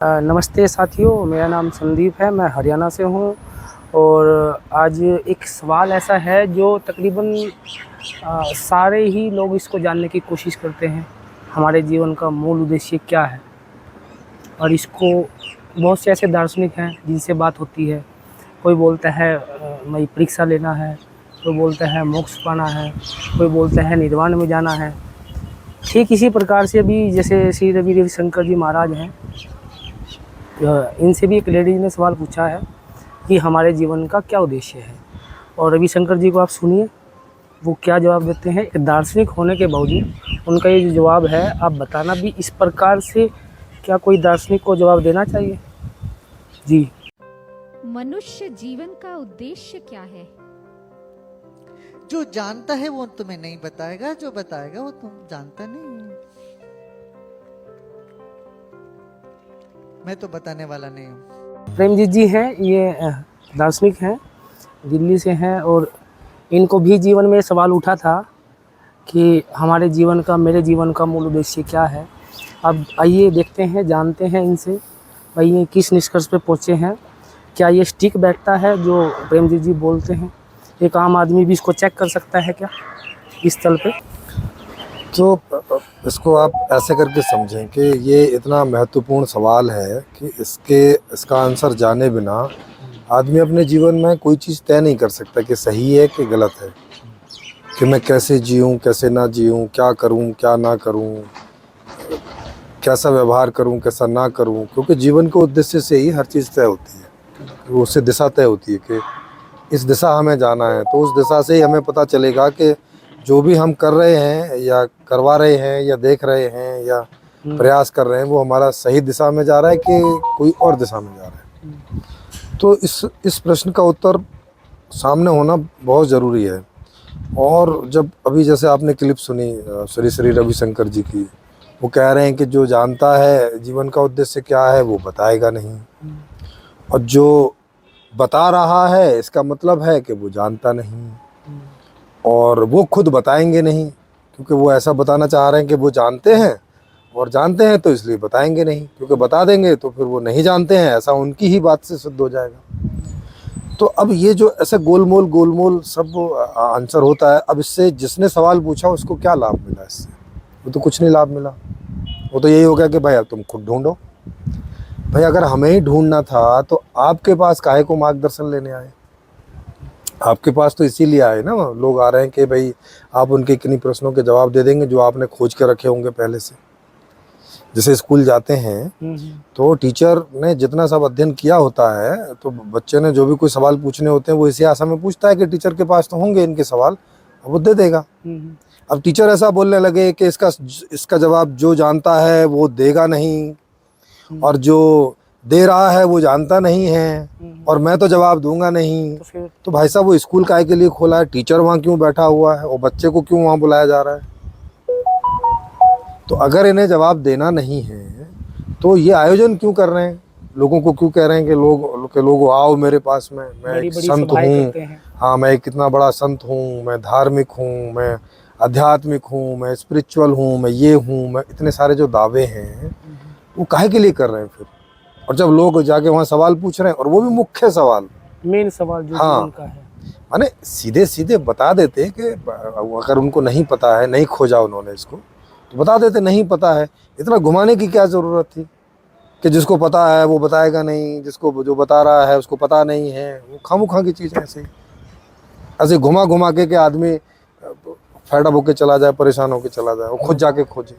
नमस्ते साथियों, मेरा नाम संदीप है, मैं हरियाणा से हूँ। और आज एक सवाल ऐसा है जो तकरीबन सारे ही लोग इसको जानने की कोशिश करते हैं, हमारे जीवन का मूल उद्देश्य क्या है। और इसको बहुत से ऐसे दार्शनिक हैं जिनसे बात होती है। कोई बोलता है मैं परीक्षा लेना है, कोई बोलता है मोक्ष पाना है, कोई बोलता है निर्वाण में जाना है। ठीक इसी प्रकार से भी जैसे श्री रविशंकर जी महाराज हैं, इनसे भी एक लेडीज ने सवाल पूछा है कि हमारे जीवन का क्या उद्देश्य है। और रविशंकर जी को आप सुनिए वो क्या जवाब देते हैं। एक दार्शनिक होने के बावजूद उनका ये जो जवाब है, आप बताना भी इस प्रकार से, क्या कोई दार्शनिक को जवाब देना चाहिए? जी। मनुष्य जीवन का उद्देश्य क्या है? जो जानता है वो तुम्हें नहीं बताएगा, जो बताएगा वो तुम जानता नहीं। मैं तो बताने वाला नहीं हूँ। प्रेमजीत जी हैं, ये दार्शनिक हैं, दिल्ली से हैं। और इनको भी जीवन में सवाल उठा था कि हमारे जीवन का, मेरे जीवन का मूल उद्देश्य क्या है। अब आइए देखते हैं, जानते हैं इनसे भाई ये किस निष्कर्ष पे पहुँचे हैं। क्या ये स्टिक बैठता है जो प्रेमजीत जी बोलते हैं? एक आम आदमी भी इसको चेक कर सकता है क्या इस तल पे? तो इसको आप ऐसे करके समझें कि ये इतना महत्वपूर्ण सवाल है कि इसका आंसर जाने बिना आदमी अपने जीवन में कोई चीज़ तय नहीं कर सकता कि सही है कि गलत है, कि मैं कैसे जीऊँ, कैसे ना जीऊँ, क्या करूँ, क्या ना करूँ, कैसा व्यवहार करूँ, कैसा ना करूँ। क्योंकि जीवन के उद्देश्य से ही हर चीज़ तय होती है, उससे दिशा तय होती है कि इस दिशा हमें जाना है। तो उस दिशा से ही हमें पता चलेगा कि जो भी हम कर रहे हैं या करवा रहे हैं या देख रहे हैं या प्रयास कर रहे हैं, वो हमारा सही दिशा में जा रहा है कि कोई और दिशा में जा रहा है। तो इस प्रश्न का उत्तर सामने होना बहुत ज़रूरी है। और जब अभी जैसे आपने क्लिप सुनी श्री रविशंकर जी की, वो कह रहे हैं कि जो जानता है जीवन का उद्देश्य क्या है वो बताएगा नहीं, और जो बता रहा है इसका मतलब है कि वो जानता नहीं, और वो खुद बताएंगे नहीं, क्योंकि वो ऐसा बताना चाह रहे हैं कि वो जानते हैं, और जानते हैं तो इसलिए बताएंगे नहीं, क्योंकि बता देंगे तो फिर वो नहीं जानते हैं, ऐसा उनकी ही बात से सिद्ध हो जाएगा। तो अब ये जो ऐसा गोलमोल सब आंसर होता है, अब इससे जिसने सवाल पूछा उसको क्या लाभ मिला? इससे वो तो कुछ नहीं लाभ मिला। वो तो यही हो गया कि भाई अब तुम खुद ढूंढो। भाई अगर हमें ही ढूंढना था तो आपके पास काहे को मार्गदर्शन लेने आए? आपके पास तो इसीलिए आए ना, लोग आ रहे हैं कि भाई आप उनके किन्हीं प्रश्नों के जवाब दे देंगे जो आपने खोज के रखे होंगे पहले से। जैसे स्कूल जाते हैं तो टीचर ने जितना सब अध्ययन किया होता है, तो बच्चे ने जो भी कोई सवाल पूछने होते हैं वो इसी आशा में पूछता है कि टीचर के पास तो होंगे इनके सवाल, वो दे देगा। अब टीचर ऐसा बोलने लगे कि इसका जवाब जो जानता है वो देगा नहीं, और जो दे रहा है वो जानता नहीं है, और मैं तो जवाब दूंगा नहीं। तो भाई साहब वो स्कूल काहे के लिए खोला है? टीचर वहाँ क्यों बैठा हुआ है और बच्चे को क्यों वहाँ बुलाया जा रहा है? तो अगर इन्हें जवाब देना नहीं है तो ये आयोजन क्यों कर रहे हैं? लोगों को क्यों कह रहे हैं कि लोग आओ मेरे पास में, मैं एक संत हूँ, हाँ मैं कितना बड़ा संत हूँ, मैं धार्मिक हूँ, मैं आध्यात्मिक हूँ, मैं स्पिरिचुअल हूँ, मैं ये हूँ, मैं इतने सारे जो दावे हैं वो काहे के लिए कर रहे हैं फिर? और जब लोग जाके वहाँ सवाल पूछ रहे हैं, और वो भी मुख्य सवाल, मेन सवाल जो उनका है, माने सीधे सीधे बता देते कि अगर उनको नहीं पता है, नहीं खोजा उन्होंने इसको, तो बता देते नहीं पता है। इतना घुमाने की क्या ज़रूरत थी कि जिसको पता है वो बताएगा नहीं, जिसको जो बता रहा है उसको पता नहीं है। वो खामोखा की चीज़ है। ऐसे घुमा घुमा के आदमी फेडअप होके चला जाए, परेशान होके चला जाए, वो खुद जाके खोजे।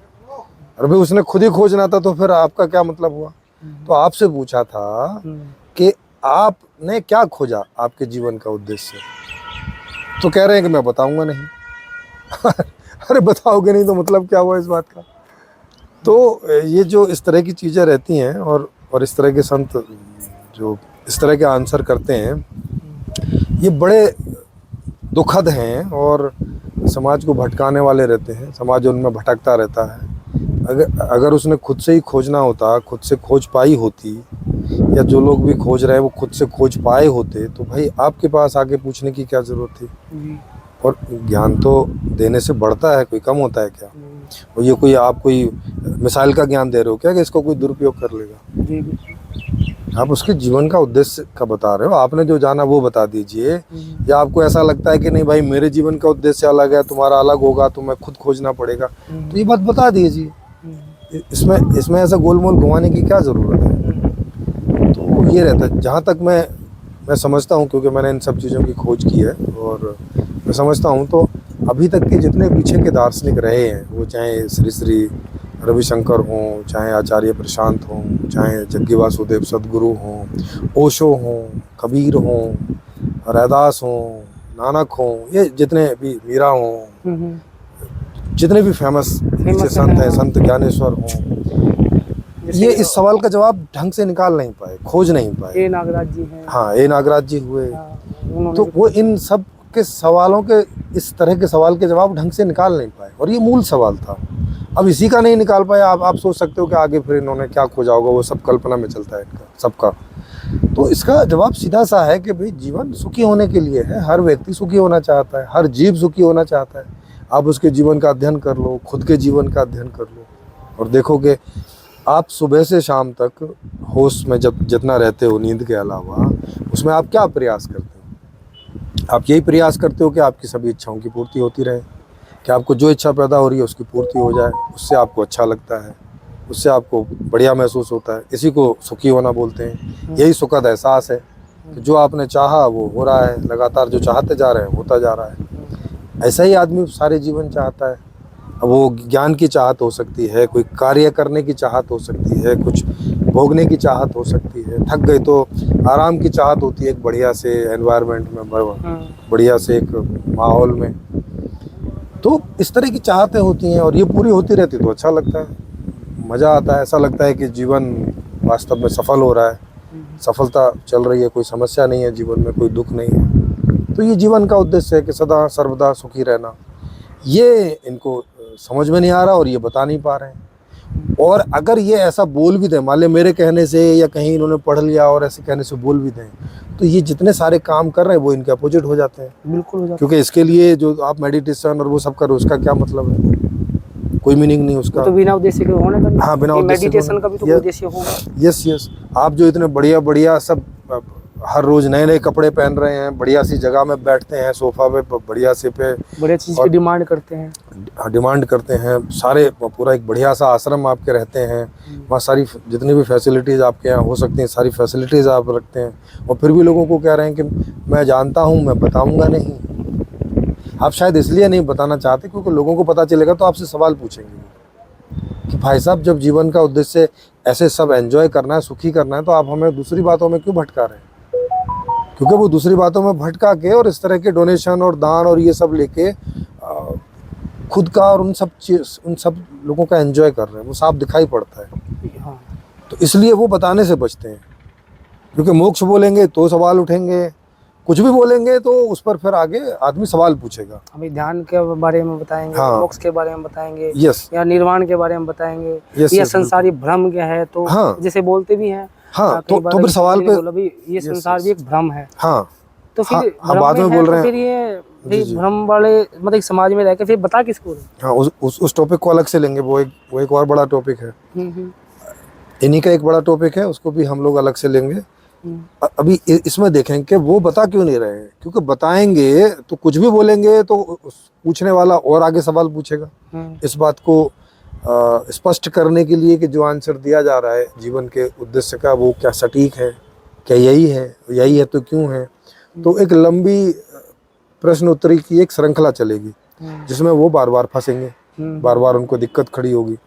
और भाई उसने खुद ही खोजना था तो फिर आपका क्या मतलब हुआ? तो आपसे पूछा था कि आपने क्या खोजा, आपके जीवन का उद्देश्य, तो कह रहे हैं कि मैं बताऊंगा नहीं। अरे बताओगे नहीं तो मतलब क्या हुआ इस बात का? तो ये जो इस तरह की चीज़ें रहती हैं, और इस तरह के संत जो इस तरह के आंसर करते हैं, ये बड़े दुखद हैं और समाज को भटकाने वाले रहते हैं। समाज उनमें भटकता रहता है। अगर उसने खुद से ही खोजना होता, खुद से खोज पाई होती, या जो लोग भी खोज रहे हैं वो खुद से खोज पाए होते, तो भाई आपके पास आके पूछने की क्या ज़रूरत थी? और ज्ञान तो देने से बढ़ता है, कोई कम होता है क्या? और ये कोई आप कोई मिसाइल का ज्ञान दे रहे हो क्या कि इसको कोई दुरुपयोग कर लेगा? जी बिल्कुल। आप उसके जीवन का उद्देश्य का बता रहे हो, आपने जो जाना वो बता दीजिए। या आपको ऐसा लगता है कि नहीं भाई मेरे जीवन का उद्देश्य अलग है, तुम्हारा अलग होगा, तुम्हें खुद खोजना पड़ेगा, तो ये बात बता दीजिए। इसमें ऐसा गोलमोल घुमाने की क्या ज़रूरत है? तो ये रहता है जहाँ तक मैं समझता हूँ, क्योंकि मैंने इन सब चीज़ों की खोज की है और मैं समझता हूँ। तो अभी तक के जितने पीछे के दार्शनिक रहे हैं, वो चाहे श्री श्री रविशंकर हों, चाहे आचार्य प्रशांत हों, चाहे जग्गी वासुदेव सदगुरु हों, ओशो हों, कबीर हों, रैदास हों, नानक हों, ये जितने भी मीरा हों, जितने भी फेमस संत हैं, संत ज्ञानेश्वर हों, ये इस सवाल का जवाब ढंग से निकाल नहीं पाए, खोज नहीं पाए। ए नागराज जी हैं। हाँ, ए नागराज जी हुए। उन्होंने तो वो इन सब के सवालों के, इस तरह के सवाल के जवाब ढंग से निकाल नहीं पाए, और ये मूल सवाल था। अब इसी का नहीं निकाल पाए, आप सोच सकते हो कि आगे फिर इन्होंने क्या खोजा होगा, वो सब कल्पना में चलता है इनका सबका। तो इसका जवाब सीधा सा है कि भाई जीवन सुखी होने के लिए है, हर व्यक्ति सुखी होना चाहता है, हर जीव सुखी होना चाहता है। आप उसके जीवन का अध्ययन कर लो, खुद के जीवन का अध्ययन कर लो, और देखो कि आप सुबह से शाम तक होश में जब जितना रहते हो नींद के अलावा, उसमें आप क्या प्रयास करते हो? आप यही प्रयास करते हो कि आपकी सभी इच्छाओं की पूर्ति होती रहे, कि आपको जो इच्छा पैदा हो रही है उसकी पूर्ति हो जाए, उससे आपको अच्छा लगता है, उससे आपको बढ़िया महसूस होता है। इसी को सुखी होना बोलते हैं। यही सुखद एहसास है कि जो आपने चाहा वो हो रहा है, लगातार जो चाहते जा रहे हैं होता जा रहा है। ऐसा ही आदमी सारे जीवन चाहता है। अब वो ज्ञान की चाहत हो सकती है, कोई कार्य करने की चाहत हो सकती है, कुछ भोगने की चाहत हो सकती है, थक गए तो आराम की चाहत होती है, एक बढ़िया से एनवायरनमेंट में, बढ़िया से एक माहौल में। तो इस तरह की चाहतें होती हैं, और ये पूरी होती रहती तो अच्छा लगता है, मज़ा आता है, ऐसा लगता है कि जीवन वास्तव में सफल हो रहा है, सफलता चल रही है, कोई समस्या नहीं है जीवन में, कोई दुख नहीं है। तो ये जीवन का उद्देश्य है कि सदा सर्वदा सुखी रहना। ये इनको समझ में नहीं आ रहा और ये बता नहीं पा रहे हैं। और अगर ये ऐसा बोल भी दें, मान लें मेरे कहने से या कहीं इन्होंने पढ़ लिया और ऐसे कहने से बोल भी दें, तो ये जितने सारे काम कर रहे हैं वो इनके अपोजिट हो जाते हैं। बिल्कुल हो जाता है। क्योंकि इसके लिए जो आप मेडिटेशन और वो सब करो, उसका क्या मतलब है? कोई मीनिंग नहीं उसका। तो बिना उद्देश्य के होने का। हाँ, बिना उद्देश्य के मेडिटेशन होने- का भी तो कोई उद्देश्य होगा। यस, आप जो इतने बढ़िया सब हर रोज नए नए कपड़े पहन रहे हैं, बढ़िया सी जगह में बैठते हैं, सोफा पे बढ़िया से पे बढ़िया चीज की डिमांड करते हैं। डिमांड करते हैं, सारे पूरा एक बढ़िया सा आश्रम आपके रहते हैं, वहाँ सारी जितनी भी फैसिलिटीज़ आपके यहाँ हो सकती हैं सारी फैसिलिटीज़ आप रखते हैं, और फिर भी लोगों को कह रहे हैं कि मैं जानता हूँ, मैं बताऊँगा नहीं। आप शायद इसलिए नहीं बताना चाहते क्योंकि लोगों को पता चलेगा तो आपसे सवाल पूछेंगे कि भाई साहब जब जीवन का उद्देश्य ऐसे सब एंजॉय करना है, सुखी करना है, तो आप हमें दूसरी बातों में क्यों भटका रहे हैं? क्योंकि वो दूसरी बातों में भटका के और इस तरह के डोनेशन और दान और ये सब लेके खुद का और उन सब लोगों का एंजॉय कर रहे हैं, वो साफ दिखाई पड़ता है। हाँ। तो इसलिए वो बताने से बचते हैं, क्योंकि मोक्ष बोलेंगे तो सवाल उठेंगे, कुछ भी बोलेंगे तो उस पर फिर आगे आदमी सवाल पूछेगा। हमें ध्यान के बारे में बताएंगे, हाँ। मोक्ष के बारे में बताएंगे, यस, या निर्वाण के बारे में बताएंगे, यस, या यस, संसारी भ्रम क्या है, तो हाँ। जैसे बोलते भी हैं। हाँ, कई तो बार फिर सवाल पे बोला भी ये यस, संसार यस। भी एक भ्रम है। हाँ, तो फिर हाँ, भ्रम बाद में है बोल तो रहे हैं। फिर ये जी, जी। भ्रम वाले मतलब एक समाज में रह के फिर बता किसको रहे? हाँ, उस टॉपिक को अलग से लेंगे, वो एक और बड़ा टॉपिक है। इन्हीं का एक बड़ा टॉपिक है, उसको भी हम लोग अलग से लेंगे। अभी इसमें देखें कि वो बता क्यों नहीं रहे हैं, क्योंकि बताएंगे तो कुछ भी बोलेंगे तो पूछने वाला और आगे सवाल पूछेगा। इस बात को स्पष्ट करने के लिए कि जो आंसर दिया जा रहा है जीवन के उद्देश्य का वो क्या सटीक है, क्या यही है तो क्यों है। तो एक लंबी प्रश्न उत्तरी की एक श्रृंखला चलेगी जिसमें वो बार बार फंसेंगे, बार बार उनको दिक्कत खड़ी होगी।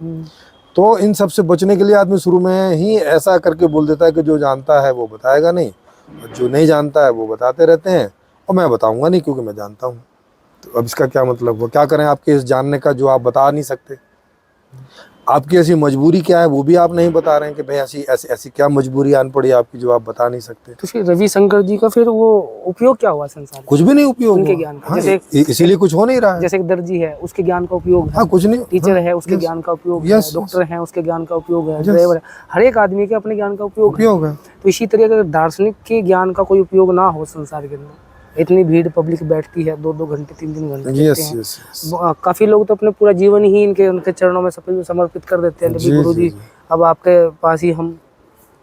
तो इन सब से बचने के लिए आदमी शुरू में ही ऐसा करके बोल देता है कि जो जानता है वो बताएगा नहीं, और जो नहीं जानता है वो बताते रहते हैं, और मैं बताऊंगा नहीं क्योंकि मैं जानता हूँ। तो अब इसका क्या मतलब? वो क्या करें आपके इस जानने का जो आप बता नहीं सकते? आपकी ऐसी मजबूरी क्या है वो भी आप नहीं बता रहे हैं कि भाई ऐसी क्या मजबूरी आन पड़ी आपकी जो आप बता नहीं सकते। तो फिर रविशंकर जी का फिर वो उपयोग क्या हुआ संसार में? कुछ भी नहीं उपयोग उनके हुआ। ज्ञान का। हाँ, जैसे इसीलिए कुछ हो नहीं रहा है। जैसे एक दर्जी है उसके ज्ञान का उपयोग है, हाँ, कुछ नहीं। टीचर है हाँ, उसके यस, ज्ञान का उपयोग है, यस, डॉक्टर है उसके ज्ञान का उपयोग है, यस। ड्राइवर है, हर एक आदमी के अपने ज्ञान का उपयोग है। उपयोग है। तो इसी तरह अगर दार्शनिक के ज्ञान का कोई उपयोग ना हो संसार के अंदर इतनी भीड़ पब्लिक बैठती है 2-2 घंटे 3-3 घंटे यस बैठते हैं। यस काफी लोग तो अपने पूरा जीवन ही उनके चरणों में समर्पित कर देते हैं। जी, लेकिन गुरु जी, जी जी। अब आपके पास ही हम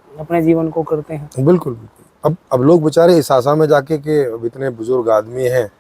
अपने जीवन को करते हैं। बिल्कुल बिल्कुल। अब लोग बेचारे इस आशा में जाके कि अब इतने बुजुर्ग आदमी हैं,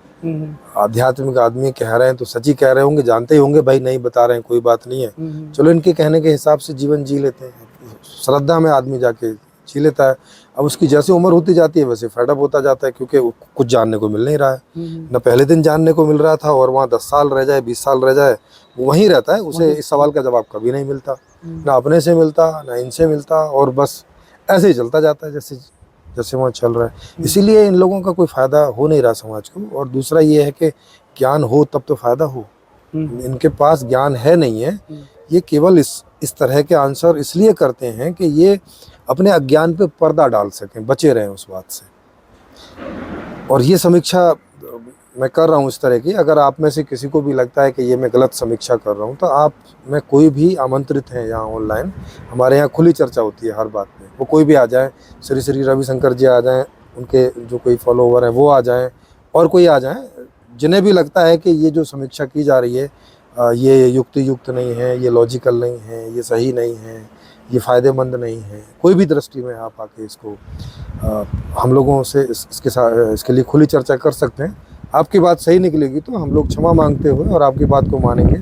आध्यात्मिक आदमी कह रहे हैं तो सच ही कह रहे होंगे, जानते ही होंगे भाई नहीं बता रहे हैं कोई बात नहीं है, चलो इनके कहने के हिसाब से जीवन जी लेते हैं। श्रद्धा में आदमी जाके जी लेता है। अब उसकी जैसे उम्र होती जाती है वैसे फेडअप होता जाता है, क्योंकि कुछ जानने को मिल नहीं रहा है। न पहले दिन जानने को मिल रहा था और वहाँ 10 साल रह जाए 20 साल रह जाए वो वहीं रहता है, उसे इस सवाल का जवाब कभी नहीं मिलता, ना अपने से मिलता ना इनसे मिलता, और बस ऐसे ही चलता जाता है जैसे जैसे वहाँ चल रहा है। इसीलिए इन लोगों का कोई फ़ायदा हो नहीं रहा समाज को। और दूसरा ये है कि ज्ञान हो तब तो फ़ायदा हो, इनके पास ज्ञान है नहीं है। ये केवल इस तरह के आंसर इसलिए करते हैं कि ये अपने अज्ञान पे पर्दा डाल सकें, बचे रहें उस बात से। और ये समीक्षा मैं कर रहा हूँ इस तरह की, अगर आप में से किसी को भी लगता है कि ये मैं गलत समीक्षा कर रहा हूँ तो आप में कोई भी आमंत्रित हैं यहाँ ऑनलाइन, हमारे यहाँ खुली चर्चा होती है हर बात पे, वो कोई भी आ जाए, श्री श्री रविशंकर जी आ जाएं, उनके जो कोई फॉलोवर हैं वो आ जाएं, और कोई आ जाएं, जिन्हें भी लगता है कि ये जो समीक्षा की जा रही है ये युक्त नहीं है, ये लॉजिकल नहीं है, ये सही नहीं है, ये फ़ायदेमंद नहीं है, कोई भी दृष्टि में आप आके इसको हम लोगों से इसके लिए खुली चर्चा कर सकते हैं। आपकी बात सही निकलेगी तो हम लोग क्षमा मांगते हुए और आपकी बात को मानेंगे,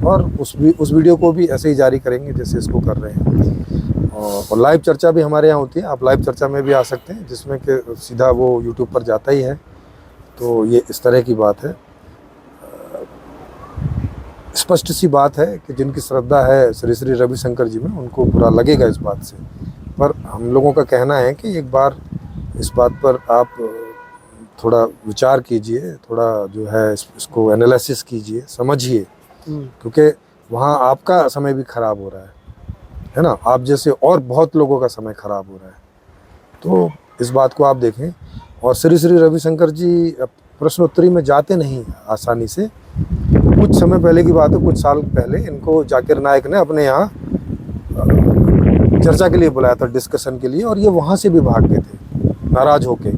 और उस वीडियो को भी ऐसे ही जारी करेंगे जैसे इसको कर रहे हैं। और लाइव चर्चा भी हमारे यहाँ होती है, आप लाइव चर्चा में भी आ सकते हैं, जिसमें कि सीधा वो यूट्यूब पर जाता ही है। तो ये इस तरह की बात है। स्पष्ट सी बात है कि जिनकी श्रद्धा है श्री श्री रविशंकर जी में उनको बुरा लगेगा इस बात से, पर हम लोगों का कहना है कि एक बार इस बात पर आप थोड़ा विचार कीजिए, थोड़ा जो है इसको एनालिसिस कीजिए, समझिए, क्योंकि वहाँ आपका समय भी खराब हो रहा है ना, आप जैसे और बहुत लोगों का समय खराब हो रहा है। तो इस बात को आप देखें। और श्री श्री रविशंकर जी प्रश्नोत्तरी में जाते नहीं आसानी से। कुछ समय पहले की बात है, कुछ साल पहले इनको जाकिर नायक ने अपने यहाँ चर्चा के लिए बुलाया था, डिस्कशन के लिए, और ये वहाँ से भी भाग गए थे नाराज होके,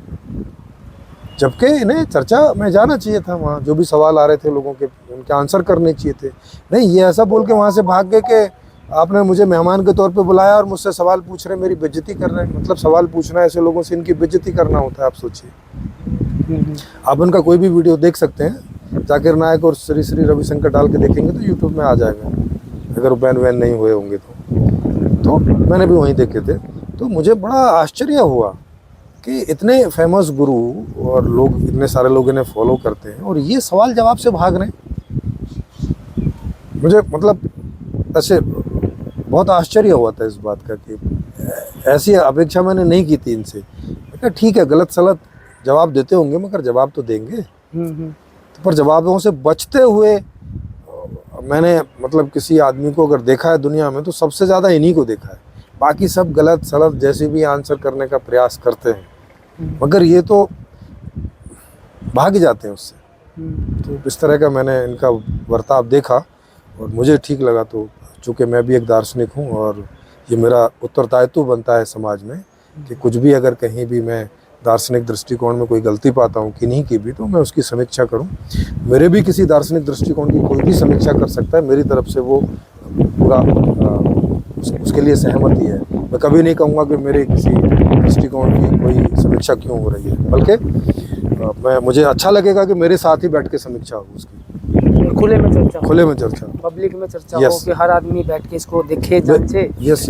जबकि इन्हें चर्चा में जाना चाहिए था। वहाँ जो भी सवाल आ रहे थे लोगों के, उनके आंसर करने चाहिए थे। नहीं, ये ऐसा बोल के वहाँ से भाग गए कि आपने मुझे मेहमान के तौर पे बुलाया और मुझसे सवाल पूछ रहे हैं, मेरी बेइज्जती कर रहे हैं। मतलब सवाल पूछना ऐसे लोगों से इनकी बेइज्जती करना होता है, आप सोचिए। आप उनका कोई भी वीडियो देख सकते हैं, जाकिर नायक और श्री श्री रविशंकर डाल के देखेंगे तो यूट्यूब में आ जाएगा, अगर बैन वैन नहीं हुए होंगे तो मैंने भी वहीं देखे थे। तो मुझे बड़ा आश्चर्य हुआ कि इतने फेमस गुरु और लोग, इतने सारे लोग इन्हें फॉलो करते हैं और ये सवाल जवाब से भाग रहे हैं। मुझे मतलब ऐसे बहुत आश्चर्य हुआ था इस बात का कि ऐसी अपेक्षा मैंने नहीं की थी इनसे। मैं ठीक है, गलत सलत जवाब देते होंगे मगर जवाब तो देंगे। तो पर जवाबों से बचते हुए मैंने मतलब किसी आदमी को अगर देखा है दुनिया में तो सबसे ज़्यादा इन्हीं को देखा है। बाकी सब गलत सलत जैसे भी आंसर करने का प्रयास करते हैं, मगर ये तो भाग जाते हैं उससे। तो इस तरह का मैंने इनका बर्ताव देखा और मुझे ठीक लगा। तो चूँकि मैं भी एक दार्शनिक हूँ और ये मेरा उत्तरदायित्व बनता है समाज में कि कुछ भी अगर कहीं भी मैं दार्शनिक दृष्टिकोण में कोई गलती पाता हूँ किन्हीं की भी, तो मैं उसकी समीक्षा करूँ। मेरे भी किसी दार्शनिक दृष्टिकोण की कोई भी समीक्षा कर सकता है, मेरी तरफ से वो पूरा उसके लिए सहमति है। मैं कभी नहीं कहूँगा कि मेरे किसी दृष्टिकोण की कोई समीक्षा क्यों हो रही है, बल्कि मुझे अच्छा लगेगा कि मेरे साथ ही बैठ के समीक्षा हो उसकी, खुले में चर्चा, पब्लिक में चर्चा हो कि हर आदमी बैठ के इसको देखे, जांचे।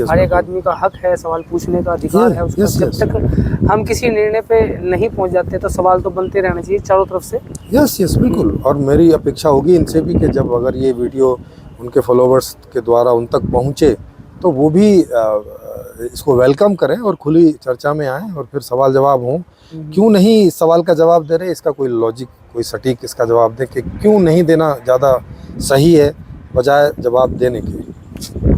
हर एक आदमी का हक है, सवाल पूछने का अधिकार है उसका। जब तक हम किसी निर्णय पे नहीं पहुंच जाते तो सवाल तो बनते रहना चाहिए चारों तरफ से। यस बिल्कुल। और मेरी अपेक्षा होगी इनसे भी कि जब अगर ये वीडियो उनके फॉलोवर्स के द्वारा उन तक पहुँचे तो वो भी इसको वेलकम करें और खुली चर्चा में आएँ और फिर सवाल जवाब हों। क्यों नहीं सवाल का जवाब दे रहे, इसका कोई लॉजिक, कोई सटीक इसका जवाब दे कि क्यों नहीं देना ज़्यादा सही है बजाय जवाब देने के।